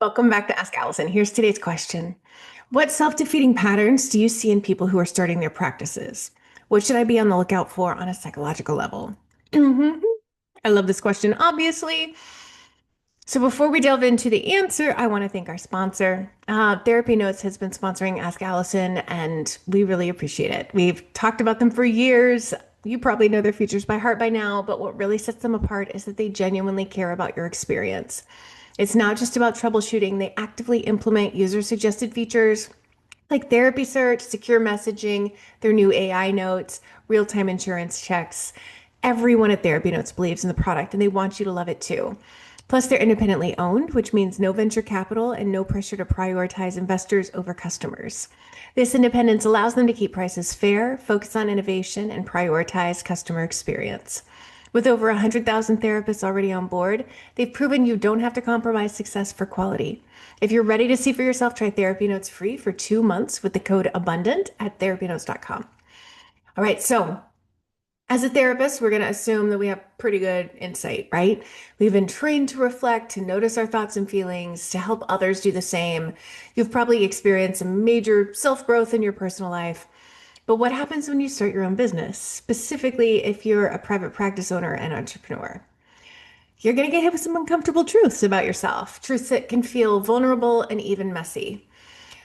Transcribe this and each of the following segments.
Welcome back to Ask Allison. Here's today's question. What self-defeating patterns do you see in people who are starting their practices? What should I be on the lookout for on a psychological level? Mhm. I love this question, obviously. So before we delve into the answer, I want to thank our sponsor. Therapy Notes has been sponsoring Ask Allison, and we really appreciate it. We've talked about them for years. You probably know their features by heart by now, but what really sets them apart is that they genuinely care about your experience. It's not just about troubleshooting, they actively implement user suggested features like therapy search, secure messaging, their new AI notes, real time insurance checks. Everyone at Therapy Notes believes in the product and they want you to love it too. Plus, they're independently owned, which means no venture capital and no pressure to prioritize investors over customers. This independence allows them to keep prices fair, focus on innovation, and prioritize customer experience. With over 100,000 therapists already on board, they've proven you don't have to compromise success for quality. If you're ready to see for yourself, try Therapy Notes free for 2 months with the code ABUNDANT at therapynotes.com. All right, so as a therapist, we're going to assume that we have pretty good insight, right? We've been trained to reflect, to notice our thoughts and feelings, to help others do the same. You've probably experienced some major self growth in your personal life. But what happens when you start your own business, specifically if you're a private practice owner and entrepreneur? You're going to get hit with some uncomfortable truths about yourself, truths that can feel vulnerable and even messy.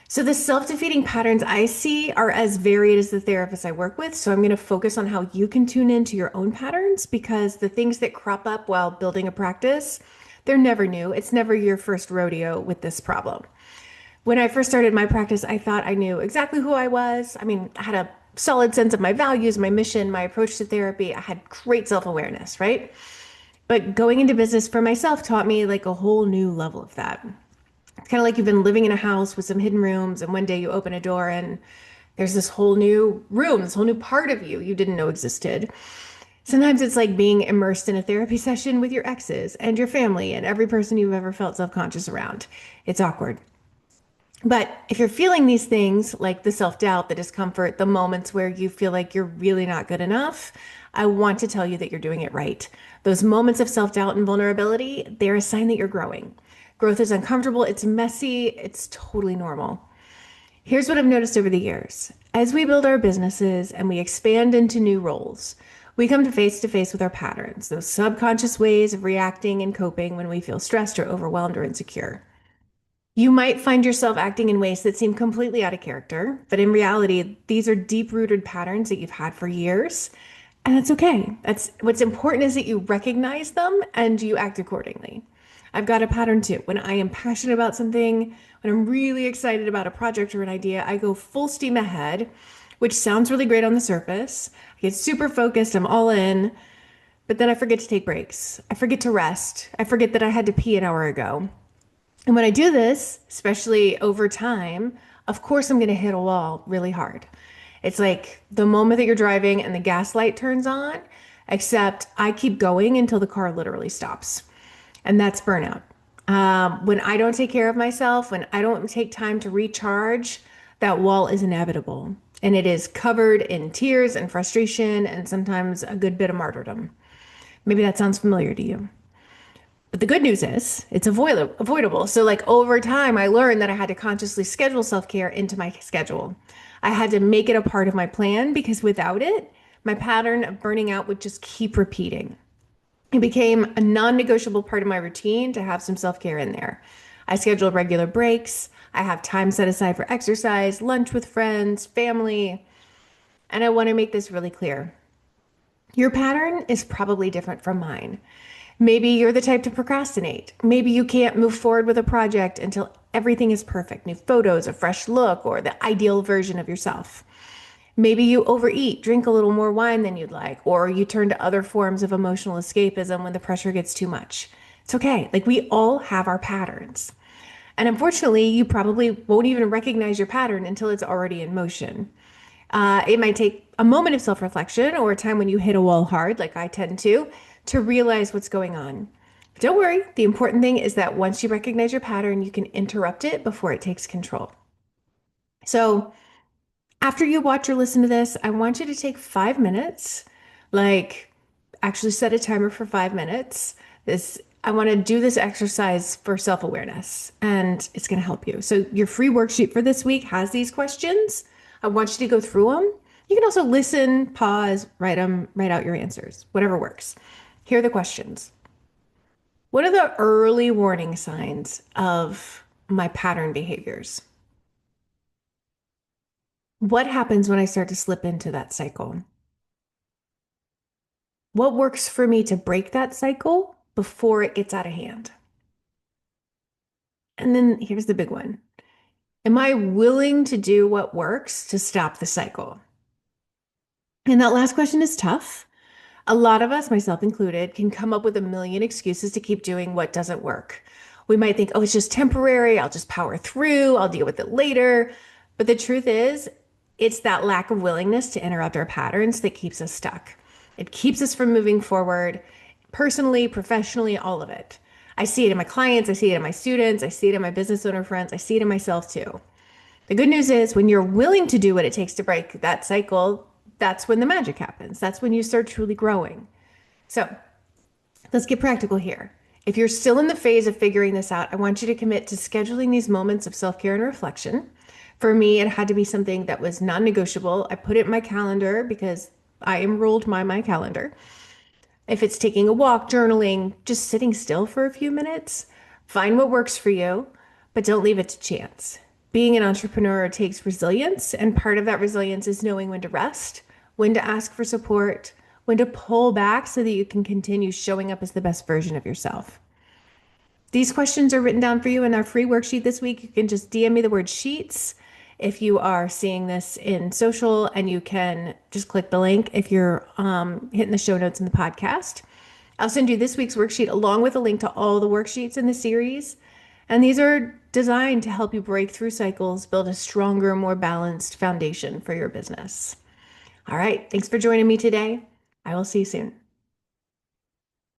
So, the self defeating patterns I see are as varied as the therapists I work with. So, I'm going to focus on how you can tune into your own patterns because the things that crop up while building a practice, they're never new. It's never your first rodeo with this problem. When I first started my practice, I thought I knew exactly who I was. I mean, I had a solid sense of my values, my mission, my approach to therapy. I had great self awareness, right? But going into business for myself taught me like a whole new level of that. It's kind of like you've been living in a house with some hidden rooms, and one day you open a door and there's this whole new room, this whole new part of you didn't know existed. Sometimes it's like being immersed in a therapy session with your exes and your family and every person you've ever felt self conscious around. It's awkward. But if you're feeling these things like the self doubt, the discomfort, the moments where you feel like you're really not good enough, I want to tell you that you're doing it right. Those moments of self doubt and vulnerability, they're a sign that you're growing. Growth is uncomfortable, it's messy, it's totally normal. Here's what I've noticed over the years. As we build our businesses and we expand into new roles, we come to face with our patterns, those subconscious ways of reacting and coping when we feel stressed or overwhelmed or insecure. You might find yourself acting in ways that seem completely out of character, but in reality, these are deep-rooted patterns that you've had for years, and that's okay. That's what's important is that you recognize them and you act accordingly. I've got a pattern too. When I am passionate about something, when I'm really excited about a project or an idea, I go full steam ahead, which sounds really great on the surface. I get super focused, I'm all in, but then I forget to take breaks. I forget to rest. I forget that I had to pee an hour ago. And when I do this, especially over time, of course I'm going to hit a wall really hard. It's like the moment that you're driving and the gas light turns on, except I keep going until the car literally stops. And that's burnout. When I don't take care of myself, when I don't take time to recharge, that wall is inevitable. And it is covered in tears and frustration and sometimes a good bit of martyrdom. Maybe that sounds familiar to you. But the good news is it's avoidable. So, like over time, I learned that I had to consciously schedule self care into my schedule. I had to make it a part of my plan because without it, my pattern of burning out would just keep repeating. It became a non negotiable part of my routine to have some self care in there. I schedule regular breaks. I have time set aside for exercise, lunch with friends, family. And I want to make this really clear. Your pattern is probably different from mine. Maybe you're the type to procrastinate. Maybe you can't move forward with a project until everything is perfect, new photos, a fresh look, or the ideal version of yourself. Maybe you overeat, drink a little more wine than you'd like, or you turn to other forms of emotional escapism when the pressure gets too much. It's okay. Like we all have our patterns. And unfortunately, you probably won't even recognize your pattern until it's already in motion. It might take a moment of self reflection or a time when you hit a wall hard, like I tend to realize what's going on. But don't worry, the important thing is that once you recognize your pattern, you can interrupt it before it takes control. So, after you watch or listen to this, I want you to take 5 minutes, like actually set a timer for 5 minutes. This I want to do this exercise for self-awareness, and it's going to help you. So your free worksheet for this week has these questions. I want you to go through them. You can also listen, pause, write them, write out your answers, whatever works. Here are the questions. What are the early warning signs of my pattern behaviors? What happens when I start to slip into that cycle? What works for me to break that cycle before it gets out of hand? And then here's the big one. Am I willing to do what works to stop the cycle? And that last question is tough. A lot of us, myself included, can come up with a million excuses to keep doing what doesn't work. We might think, oh, it's just temporary. I'll just power through. I'll deal with it later. But the truth is, it's that lack of willingness to interrupt our patterns that keeps us stuck. It keeps us from moving forward, personally, professionally, all of it. I see it in my clients. I see it in my students. I see it in my business owner friends. I see it in myself too. The good news is when you're willing to do what it takes to break that cycle, that's when the magic happens. That's when you start truly growing. So let's get practical here. If you're still in the phase of figuring this out, I want you to commit to scheduling these moments of self care and reflection. For me, it had to be something that was non negotiable. I put it in my calendar because I enrolled my calendar. If it's taking a walk, journaling, just sitting still for a few minutes, find what works for you, but don't leave it to chance. Being an entrepreneur takes resilience, and part of that resilience is knowing when to rest, when to ask for support, when to pull back so that you can continue showing up as the best version of yourself. These questions are written down for you in our free worksheet this week. You can just DM me the word sheets if you are seeing this in social, and you can just click the link if you're hitting the show notes in the podcast. I'll send you this week's worksheet along with a link to all the worksheets in the series. And these are designed to help you break through cycles, build a stronger, more balanced foundation for your business. All right. Thanks for joining me today. I will see you soon.